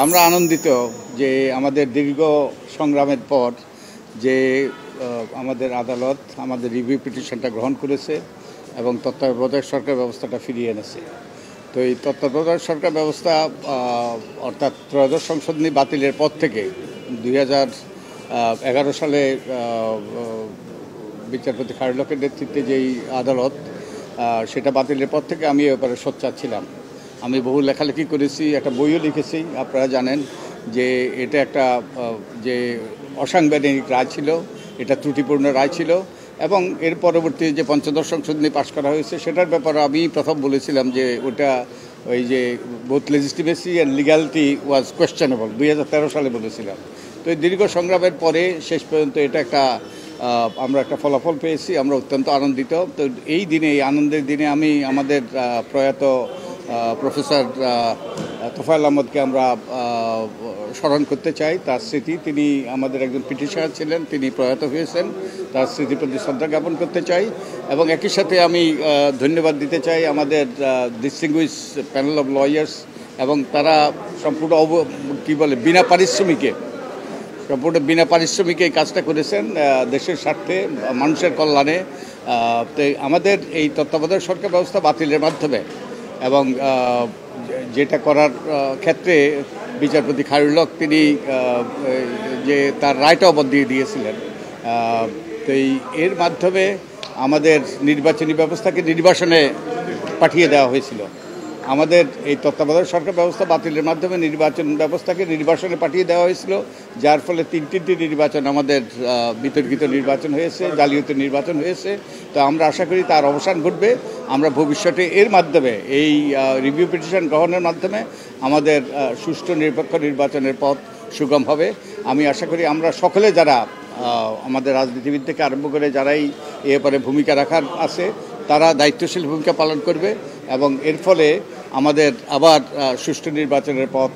আমরা আনন্দিত যে আমাদের দীর্ঘ সংগ্রামের পর যে আমাদের আদালত আমাদের রিভিউ পিটিশনটা গ্রহণ করেছে এবং তত্ত্বাবধায়ক সরকার ব্যবস্থাটা ফিরিয়ে এনেছে। তো এই তত্ত্বাবধায়ক সরকার ব্যবস্থা অর্থাৎ ত্রয়োদশ সংশোধনী বাতিলের পর থেকে 2011 সালে বিচারপতি খায়রুল হকের নেতৃত্বে যেই আদালত সেটা বাতিলের পর থেকে আমি এ ব্যাপারে সোচ্চার ছিলাম। আমি বহু লেখালেখি করেছি, একটা বইও লিখেছি। আপনারা জানেন যে এটা একটা যে অসাংবিধানিক রায় ছিল, এটা ত্রুটিপূর্ণ রায় ছিল এবং এর পরবর্তী যে পঞ্চদশ সংশোধনী পাশ করা হয়েছে সেটার ব্যাপারে আমি প্রথম বলেছিলাম যে ওটা ওই যে both legitimacy and legality was questionable 2013 সালে বলেছিলাম। তো এই দীর্ঘ সংগ্রামের পরে শেষ পর্যন্ত এটা একটা আমরা একটা ফলাফল পেয়েছি, আমরা অত্যন্ত আনন্দিত। তো এই দিনে, এই আনন্দের দিনে আমি আমাদের প্রয়াত প্রফেসর তোফায়েল আহমদকে আমরা স্মরণ করতে চাই। তার স্মৃতি, তিনি আমাদের একজন পিটিশনার ছিলেন, তিনি প্রয়াত হয়েছেন, তার স্মৃতির প্রতি শ্রদ্ধা জ্ঞাপন করতে চাই এবং একই সাথে আমি ধন্যবাদ দিতে চাই আমাদের ডিস্টিংগুইশ প্যানেল অফ লয়ার্স এবং তারা সম্পূর্ণ বিনা পারিশ্রমিকে এই কাজটা করেছেন দেশের স্বার্থে, মানুষের কল্যাণে। তো আমাদের এই তত্ত্বাবধায়ক সরকার ব্যবস্থা বাতিলের মাধ্যমে এবং যেটা করার ক্ষেত্রে বিচারপতি খায়রুল হক তিনি যে তার রায়টাও বদলিয়ে দিয়েছিলেন। তো এর মাধ্যমে আমাদের নির্বাচনী ব্যবস্থাকে নির্বাসনে পাঠিয়ে দেওয়া হয়েছিল। আমাদের এই তত্ত্বাবধায়ক সরকার ব্যবস্থা বাতিলের মাধ্যমে নির্বাচন ব্যবস্থাকে নির্বাসনে পাঠিয়ে দেওয়া হয়েছিল, যার ফলে তিনটি নির্বাচন আমাদের বিতর্কিত নির্বাচন হয়েছে, জালিয়াতি নির্বাচন হয়েছে। তো আমরা আশা করি তার অবসান ঘটবে। আমরা ভবিষ্যতে এর মাধ্যমে এই রিভিউ পিটিশন গ্রহণের মাধ্যমে আমাদের সুষ্ঠু নিরপেক্ষ নির্বাচনের পথ সুগম হবে। আমি আশা করি আমরা সকলে যারা আমাদের রাজনীতিবিদ থেকে আরম্ভ করে যারাই এ ব্যাপারে ভূমিকা রাখার আছে তারা দায়িত্বশীল ভূমিকা পালন করবে এবং এর ফলে আমাদের আবার সুষ্ঠু নির্বাচনের পথ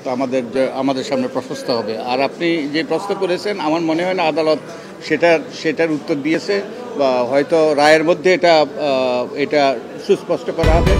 আমাদের সামনে প্রশস্ত হবে। আর আপনি যে প্রশ্ন করেছেন, আমার মনে হয় না আদালত সেটার উত্তর দিয়েছে বা হয়তো রায়ের মধ্যে এটা সুস্পষ্ট করা হবে।